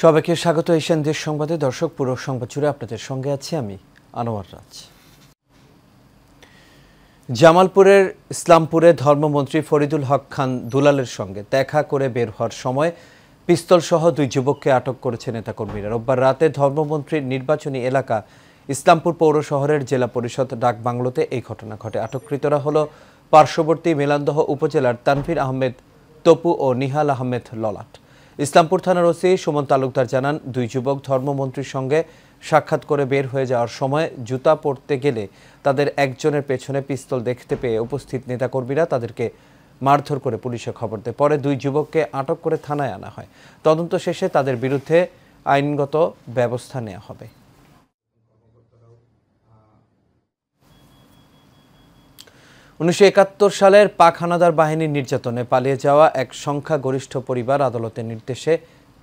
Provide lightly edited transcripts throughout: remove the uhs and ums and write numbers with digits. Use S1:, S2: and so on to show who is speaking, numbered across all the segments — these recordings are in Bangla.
S1: সবাইকে স্বাগত এশিয়ান দেশ সংবাদে। দর্শক, পুরো সংবাদ জুড়ে আপনাদের সঙ্গে আছি আমি আনোয়ার রাজ। জামালপুরের ইসলামপুরে ধর্মমন্ত্রী ফরিদুল হক খান দুলালের সঙ্গে দেখা করে বের হওয়ার সময় পিস্তল সহ দুই যুবককে আটক করেছে নেতাকর্মীরা। রোববার রাতে ধর্মমন্ত্রীর নির্বাচনী এলাকা ইসলামপুর পৌর শহরের জেলা পরিষদ ডাকবাংলোতে এই ঘটনা ঘটে। আটককৃতরা হল পার্শ্ববর্তী মেলান্দহ উপজেলার তানভীর আহমেদ তপু ও নিহাল আহমেদ ললাট। ইসলামপুর থানার ওসি সুমন তালুকদার জানান, দুই যুবক ধর্মমন্ত্রীর সঙ্গে সাক্ষাৎ করে বের হয়ে যাওয়ার সময় জুতা পরতে গেলে তাদের একজনের পেছনে পিস্তল দেখতে পেয়ে উপস্থিত নেতাকর্মীরা তাদেরকে মারধর করে পুলিশে খবর দেয়। পরে দুই যুবককে আটক করে থানায় আনা হয়। তদন্ত শেষে তাদের বিরুদ্ধে আইনগত ব্যবস্থা নেওয়া হবে। 1971 সালের পাক হানাদার বাহিনীর নির্যাতনে পালিয়ে যাওয়া এক সংখ্যাগরিষ্ঠ পরিবার আদালতের নির্দেশে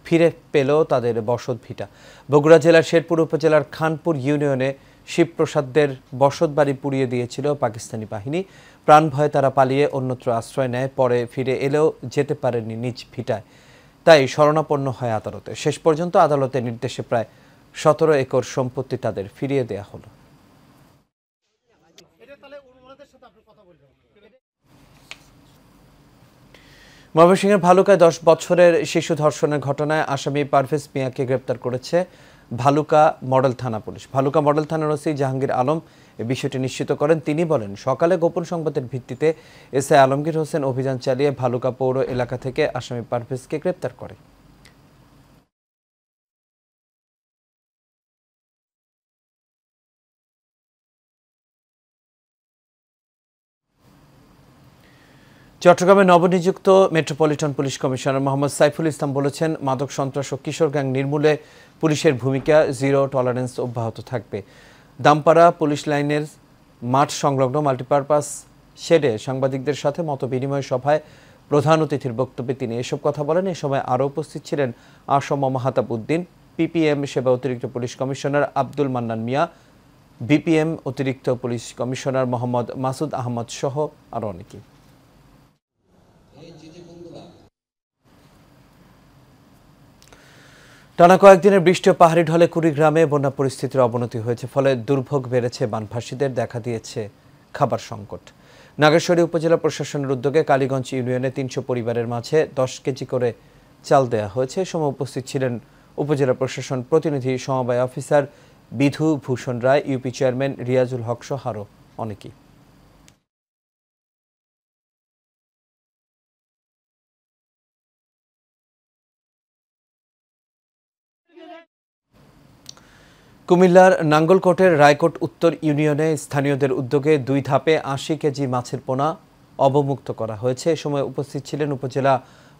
S1: ফিরে পেল তাদের বসত ভিটা। বগুড়া জেলার শেরপুর উপজেলার খানপুর ইউনিয়নে শিবপ্রসাদদের বসতবাড়ি পুড়িয়ে দিয়েছিল পাকিস্তানি বাহিনী। প্রাণ ভয়ে তারা পালিয়ে অন্যত্র আশ্রয় নেয়। পরে ফিরে এলেও যেতে পারেনি নিজ ভিটায়, তাই শরণাপন্ন হয় আদালতে। শেষ পর্যন্ত আদালতের নির্দেশে প্রায় 17 একর সম্পত্তি তাদের ফিরিয়ে দেওয়া হলো। ময়মনসিংহের ভালুকায় 10 বছরের শিশু ধর্ষণের ঘটনায় আসামি পারভেজ মিয়াকে গ্রেপ্তার করেছে ভালুকা মডেল থানা পুলিশ। ভালুকা মডেল থানার ওসি জাহাঙ্গীর আলম এই বিষয়টি নিশ্চিত করেন। তিনি বলেন, সকালে গোপন সংবাদের ভিত্তিতে এসআই আলমগীর হোসেন অভিযান চালিয়ে ভালুকা পৌর এলাকা থেকে আসামি পারভেজকে গ্রেপ্তার করে। চট্টগ্রামে নবনিযুক্ত metropolitan police commissioner Mohammad Saiful Islam বলেছেন, মাদক সন্ত্রাস ও কিশোর গ্যাং নির্মূলে পুলিশের ভূমিকা জিরো টলারেন্স অব্যাহত থাকবে। দামপাড়া পুলিশ লাইনের মাঠ সংলগ্ন মাল্টিপারপাস শেডে সাংবাদিকদের সাথে মতবিনিময় সভায় প্রধান অতিথির বক্তব্যে তিনি এসব কথা বলেন। এ সময় আরও উপস্থিত ছিলেন আসম মাহাতাব উদ্দিন, পিপিএম সেবা অতিরিক্ত পুলিশ কমিশনার আব্দুল মান্নান মিয়া, বিপিএম অতিরিক্ত পুলিশ কমিশনার মোহাম্মদ মাসুদ আহমদ সহ আরও অনেকে। টানা কয়েকদিনের বৃষ্টি ও পাহাড়ি ঢলে কুড়িগ্রামে বন্যা পরিস্থিতির অবনতি হয়েছে। ফলে দুর্ভোগ বেড়েছে, বানভাসীদের দেখা দিয়েছে খাবার সংকট। নাগেশ্বরী উপজেলা প্রশাসনের উদ্যোগে কালীগঞ্জ ইউনিয়নে 300 পরিবারের মাঝে 10 কেজি করে চাল দেওয়া হয়েছে। এ সময় উপস্থিত ছিলেন উপজেলা প্রশাসন প্রতিনিধি, সমবায় অফিসার বিধু ভূষণ রায়, ইউপি চেয়ারম্যান রিয়াজুল হক সহ আরও অনেকেই। কুমিল্লার নাঙ্গলকোটের রায়কোট উত্তর ইউনিয়নে স্থানীয়দের উদ্যোগে 2 ধাপে 80 কেজি মাছের পোনা অবমুক্ত করা হয়েছে। এ সময় উপস্থিত ছিলেন উপজেলা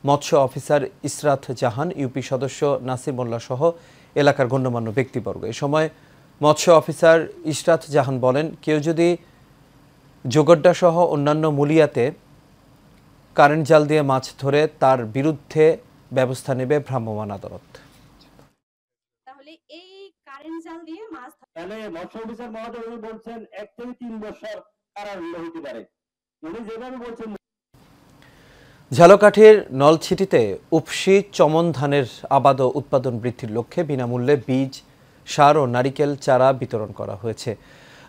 S1: মৎস্য অফিসার ইসরাত জাহান, ইউপি সদস্য নাসির মোল্লা সহ এলাকার গণ্যমান্য ব্যক্তিবর্গ। এ সময় মৎস্য অফিসার ইসরাত জাহান বলেন, কেউ যদি জোগড্ডা সহ অন্যান্য মুলিয়াতে কারেন্ট জাল দিয়ে মাছ ধরে তার বিরুদ্ধে ব্যবস্থা নেবে ভ্রাম্যমাণ আদালত।
S2: তাহলে মৎস্য অফিসার মহোদয় উনি বলছেন 1 থেকে 3 বছর কারাদণ্ড হতে পারে। উনি যেভাবে বলছেন।
S1: ঝালকাঠির নলছিটিতে উপসি চমন ধানের আবাদ ও উৎপাদন বৃদ্ধির লক্ষ্যে বিনামূল্যে বীজ, সার ও নারিকেল চারা বিতরণ করা হয়েছে।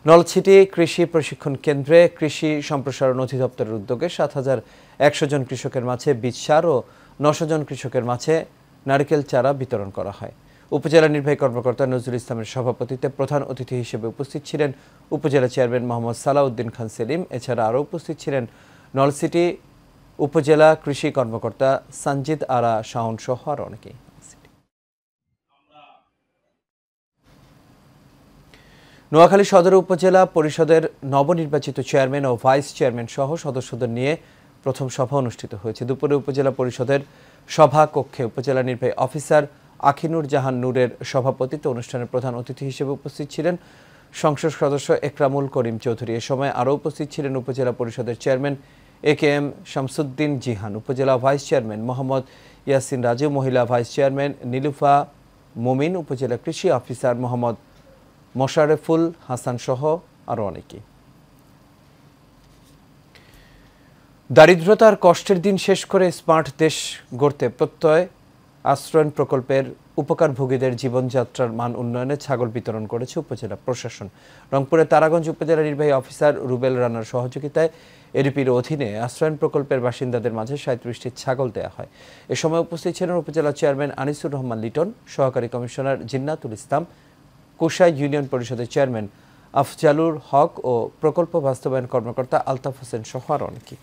S1: নলছিটি কৃষি প্রশিক্ষণ কেন্দ্রে কৃষি সম্প্রসারণ অধিদপ্তরের উদ্যোগে 7100 জন কৃষকের মাঝে বীজ, সার ও 900 জন কৃষকের মাঝে নারিকেল চারা বিতরণ করা হয়। উপজেলা নির্বাহী কর্মকর্তা নজরুল ইসলামের সভাপতিত্বে প্রধান অতিথি হিসেবে উপস্থিত ছিলেন উপজেলা চেয়ারম্যান মোহাম্মদ সালাউদ্দিন খান সেলিম। এছাড়া আরও উপস্থিত ছিলেন নলছিটি উপজেলা কৃষি কর্মকর্তা সঞ্জিত আরা শাওন সহ আরও অনেকেই। নোয়াখালী সদর উপজেলা পরিষদের নবনির্বাচিত চেয়ারম্যান ও ভাইস চেয়ারম্যান সহ সদস্যদের নিয়ে প্রথম সভা অনুষ্ঠিত হয়েছে। দুপুরে উপজেলা পরিষদের সভা কক্ষে উপজেলা নির্বাহী অফিসার আখিনুর জাহান নূরের সভাপতিত্বে অনুষ্ঠানের প্রধান অতিথি হিসেবে উপস্থিত ছিলেন সংসদ সদস্য একরামুল করিম চৌধুরী। এ সময় আরও উপস্থিত ছিলেন উপজেলা পরিষদের চেয়ারম্যান AKM শামসুদ্দিন জিহান, উপজেলা ভাইস চেয়ারম্যান মোহাম্মদ ইয়াসিন রাজু, মহিলা ভাইস চেয়ারম্যান নীলুফা মুমিন, উপজেলা কৃষি অফিসার মোহাম্মদ মোশারেফুল হাসান সহ আরও অনেকেই। দারিদ্রতার কষ্টের দিন শেষ করে স্মার্ট দেশ গড়তে প্রত্যয় আশ্রয়ণ প্রকল্পের উপকারভোগীদের জীবনযাত্রার মান উন্নয়নে ছাগল বিতরণ করেছে উপজেলা প্রশাসন। রংপুরের তারাগঞ্জ উপজেলা নির্বাহী অফিসার রুবেল রানার সহযোগিতায় এডিপির অধীনে আশ্রয়ণ প্রকল্পের বাসিন্দাদের মাঝে 37টি ছাগল দেওয়া হয়। এ সময় উপস্থিত ছিলেন উপজেলা চেয়ারম্যান আনিসুর রহমান লিটন, সহকারী কমিশনার জিন্নাতুল ইসলাম, কোষাই ইউনিয়ন পরিষদের চেয়ারম্যান আফজালুর হক ও প্রকল্প বাস্তবায়ন কর্মকর্তা আলতাফ হোসেন সহ আরও অনেকে।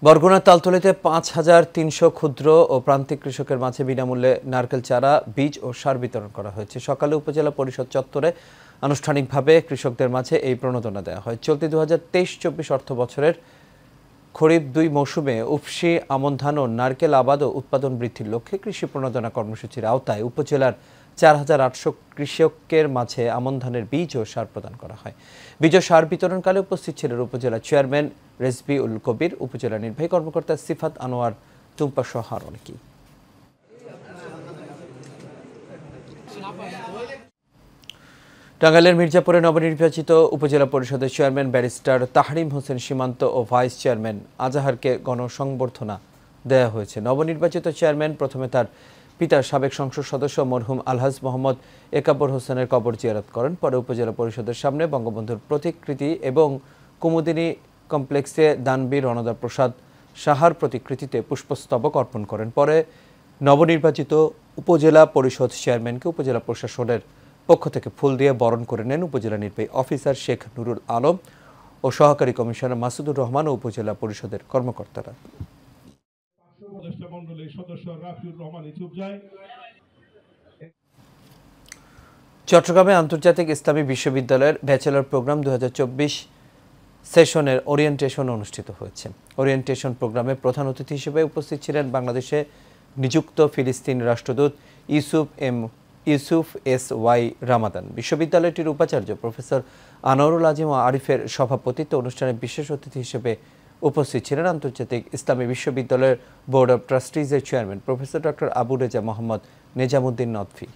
S1: বরগুনার তালতলীতে 5,300 ক্ষুদ্র ও প্রান্তিক কৃষকের মাঝে বিনামূল্যে নারকেল চারা, বীজ ও সার বিতরণ করা হয়েছে। সকালে উপজেলা পরিষদ চত্বরে আনুষ্ঠানিকভাবে কৃষকদের মাঝে এই প্রণোদনা দেওয়া হয়। চলতি 2023-24 অর্থ বছরের খরিফ 2 মৌসুমে উফশি, আমন ধান ও নারকেল আবাদ ও উৎপাদন বৃদ্ধির লক্ষ্যে কৃষি প্রণোদনা কর্মসূচির আওতায় উপজেলার 4,800 কৃষকের মাঝে আমন ধানের বীজ ও সার প্রদান করা হয়। বীজ ও সার বিতরণকালে উপস্থিত ছিলেন উপজেলা চেয়ারম্যান রেজবি উল কবির, উপজেলা নির্বাহী কর্মকর্তা সিফাত আনোয়ার, টুম্পা সহ আরও অনেকেই। টাঙ্গাইলের মির্জাপুরে নবনির্বাচিত উপজেলা পরিষদের চেয়ারম্যান ব্যারিস্টার তাহরিম হোসেন সীমান্ত ও ভাইস চেয়ারম্যান আজাহারকে গণসংবর্ধনা দেওয়া হয়েছে। নবনির্বাচিত চেয়ারম্যান প্রথমে তার পিতার সাবেক সংসদ সদস্য মরহুম আলহাজ মোহাম্মদ একাব্বর হোসেনের কবর জিয়ারত করেন। পরে উপজেলা পরিষদের সামনে বঙ্গবন্ধুর প্রতিকৃতি এবং কুমুদিনী কমপ্লেক্সে দানবীর রণদা প্রসাদ সাহার প্রতিকৃতিতে পুষ্পস্তবক অর্পণ করেন। পরে নবনির্বাচিত উপজেলা পরিষদ চেয়ারম্যানকে উপজেলা প্রশাসনের পক্ষ থেকে ফুল দিয়ে বরণ করে নেন উপজেলা নির্বাহী অফিসার শেখ নুরুল আলম ও সহকারী কমিশনার মাসুদুর রহমান ও উপজেলা পরিষদের কর্মকর্তারা। চট্টগ্রামে আন্তর্জাতিক ইসলামী বিশ্ববিদ্যালয়ের ব্যাচেলর প্রোগ্রাম 2024 সেশনের ওরিয়েন্টেশন অনুষ্ঠিত হয়েছে। ওরিয়েন্টেশন প্রোগ্রামে প্রধান অতিথি হিসেবে উপস্থিত ছিলেন বাংলাদেশে নিযুক্ত ফিলিস্তিন রাষ্ট্রদূত ইউসুফ এস ওয়াই রামাদান। বিশ্ববিদ্যালয়টির উপাচার্য প্রফেসর আনোয়ারুল আজিম ও আরিফের সভাপতিত্বে অনুষ্ঠানে বিশেষ অতিথি হিসেবে উপস্থিত ছিলেন আন্তর্জাতিক ইসলামী বিশ্ববিদ্যালয়ের বোর্ড অব ট্রাস্টিজের chairman professor doctor Abu Reza Mohammad Nezamuddin Nadvi.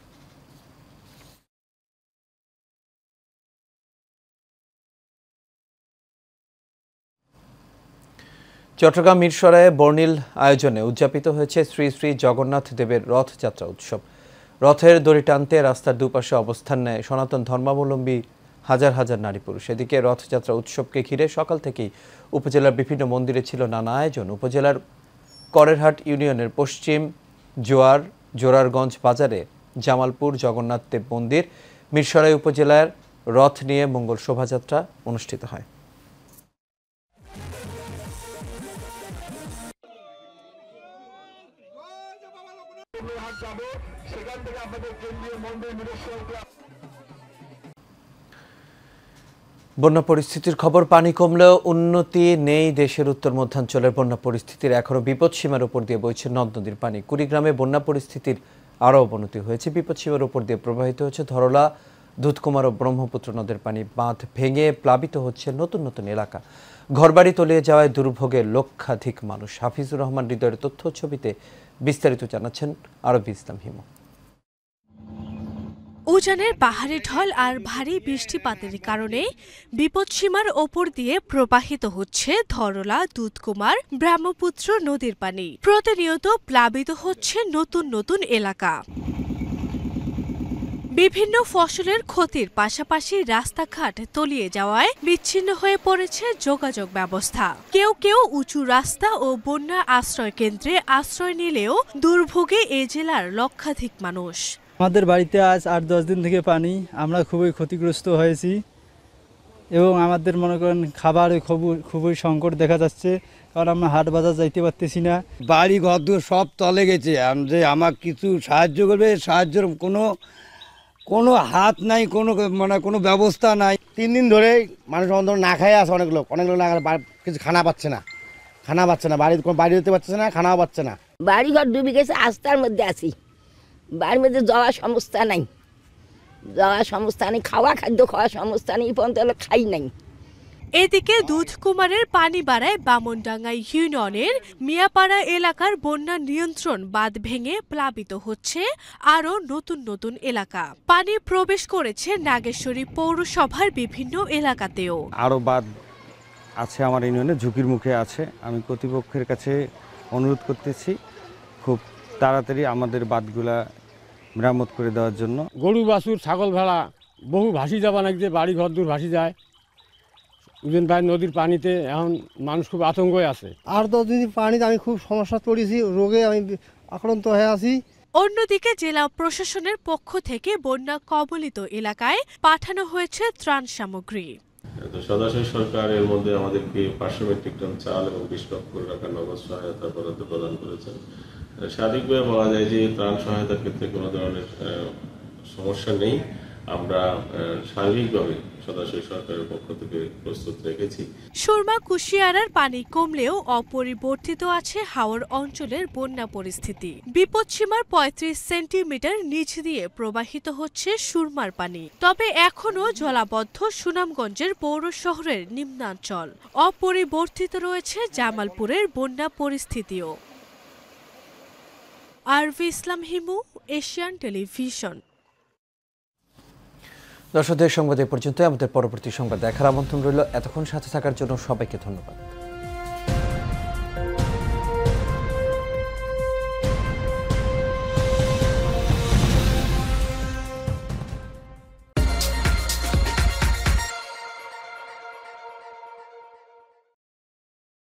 S1: Chattogram মিরসরাইয়ে বর্ণিল আয়োজনে উদযাপিত হয়েছে শ্রী শ্রী জগন্নাথ দেবের রথযাত্রা উৎসব। রথের দড়ি টানতে রাস্তার দুপাশে অবস্থান নেয় সনাতন ধর্মাবলম্বী হাজার হাজার নারী পুরুষ। এদিকে রথযাত্রা উৎসবকে ঘিরে সকাল থেকেই উপজেলার বিভিন্ন মন্দিরে ছিল নানা আয়োজন। উপজেলার করেরহাট ইউনিয়নের পশ্চিম জোরারগঞ্জ বাজারে জামালপুর জগন্নাথ দেব মন্দির, মিরসরাই উপজেলার রথ নিয়ে মঙ্গল শোভাযাত্রা অনুষ্ঠিত হয়। বন্যা পরিস্থিতির খবর। পানি কমলেও উন্নতি নেই দেশের উত্তর মধ্যাঞ্চলের বন্যা পরিস্থিতির। এখনও বিপদসীমার উপর দিয়ে বইছে নদ নদীর পানি। কুড়িগ্রামে বন্যা পরিস্থিতির আরও অবনতি হয়েছে। বিপদসীমার উপর দিয়ে প্রবাহিত হচ্ছে ধরলা, দুধকুমার ও ব্রহ্মপুত্র নদের পানি। বাঁধ ভেঙে প্লাবিত হচ্ছে নতুন নতুন এলাকা। ঘরবাড়ি তলিয়ে যাওয়ায় দুর্ভোগে লক্ষাধিক মানুষ। হাফিজুর রহমান হৃদয়ের তথ্য ছবিতে বিস্তারিত জানাচ্ছেন আরবি ইসলাম হিমু।
S3: উজানের পাহাড়ি ঢল আর ভারী বৃষ্টিপাতের কারণে বিপদসীমার ওপর দিয়ে প্রবাহিত হচ্ছে ধরলা, দুধকুমার, ব্রহ্মপুত্র নদীর পানি। প্রতিনিয়ত প্লাবিত হচ্ছে নতুন নতুন এলাকা। বিভিন্ন ফসলের ক্ষতির পাশাপাশি রাস্তাঘাট তলিয়ে যাওয়ায় বিচ্ছিন্ন হয়ে পড়েছে যোগাযোগ ব্যবস্থা। কেউ কেউ উঁচু রাস্তা ও বন্যা আশ্রয় কেন্দ্রে আশ্রয় নিলেও দুর্ভোগে এ জেলার লক্ষাধিক মানুষ।
S4: আমাদের বাড়িতে আজ 8-10 দিন থেকে পানি, আমরা খুবই ক্ষতিগ্রস্ত হয়েছি এবং আমাদের মনে করেন খাবার খুবই সংকট দেখা যাচ্ছে, কারণ আমরা হাট বাজার যাইতে পারতেছি না।
S5: বাড়ি ঘর দূর সব তলে গেছে। যে আমার কিছু সাহায্য করবে, সাহায্যের কোনো হাত নাই, কোনো ব্যবস্থা নাই।
S6: 3 দিন ধরে মানুষ না খায় আছে, অনেক লোক না কিছু খানা পাচ্ছে না, বাড়ি দিতে পারছে না, খানাও পাচ্ছে না।
S7: বাড়ি ঘর ডুবে গেছে, আস্তার মধ্যে আছি। বাড়ির মধ্যে যাওয়ার সংস্থা নাই, খাওয়া খাদ্য খাওয়ার সংস্থা নেই, পর্যন্ত খাই নাই।
S3: এদিকে দুধকুমারের পানি বাড়ায় বামনডাঙ্গা ইউনিয়নের মিয়াপাড়া এলাকার বন্যা নিয়ন্ত্রণ বাঁধ ভেঙে প্লাবিত হচ্ছে আরও নতুন নতুন এলাকা। পানি প্রবেশ করেছে নাগেশ্বরী পৌরসভার বিভিন্ন এলাকাতেও।
S8: আরও বাঁধ আছে আমার ইউনিয়নে, ঝুঁকির মুখে আছে। আমি কর্তৃপক্ষের কাছে অনুরোধ করতেছি খুব তাড়াতাড়ি আমাদের বাঁধগুলা মেরামত করে দেওয়ার জন্য।
S9: গরু বাছুর ছাগল ভেড়া বহু ভাসি যাবা নাকি, যে বাড়ি ঘর দূর ভাসি যায় উজেন ভাই নদীর পানিতে। এখন মানুষ খুব আতঙ্কে আছে।
S10: 8-10 দিন পানিতে আমি খুব সমস্যা পড়েছি, রোগে আমি আক্রান্ত হয়ে আছি।
S3: অন্যদিকে জেলা প্রশাসনের পক্ষ থেকে বন্যা কবলিত এলাকায় পাঠানো হয়েছে ত্রাণ সামগ্রী।
S11: সদাশয় সরকার এর মধ্যে আমাদেরকে 500 মেট্রিক টন চাল এবং 20 লক্ষ টাকা নগদ সহায়তা বরাদ্দ প্রদান করেছেন। স্বাভাবিকভাবে বলা যায় যে ত্রাণ সহায়তার ক্ষেত্রে কোনো ধরনের সমস্যা নেই। আমরা সার্বিকভাবে সদাশয় সরকারের পক্ষ থেকে প্রস্তুত রেখেছি।
S3: সুরমা কুশিয়ারার পানি কমলেও অপরিবর্তিত আছে হাওর অঞ্চলের বন্যা পরিস্থিতি। বিপদসীমার 35 সেন্টিমিটার নিচ দিয়ে প্রবাহিত হচ্ছে সুরমার পানি। তবে এখনও জলাবদ্ধ সুনামগঞ্জের পৌর শহরের নিম্নাঞ্চল। অপরিবর্তিত রয়েছে জামালপুরের বন্যা পরিস্থিতিও। আরভি ইসলাম হিমু, এশিয়ান টেলিভিশন।
S1: দর্শকদের সংবাদ এ পর্যন্ত। আমাদের পরবর্তী সংবাদ দেখার আমন্ত্রণ রইল। এতক্ষণ সাথে থাকার জন্য সবাইকে ধন্যবাদ।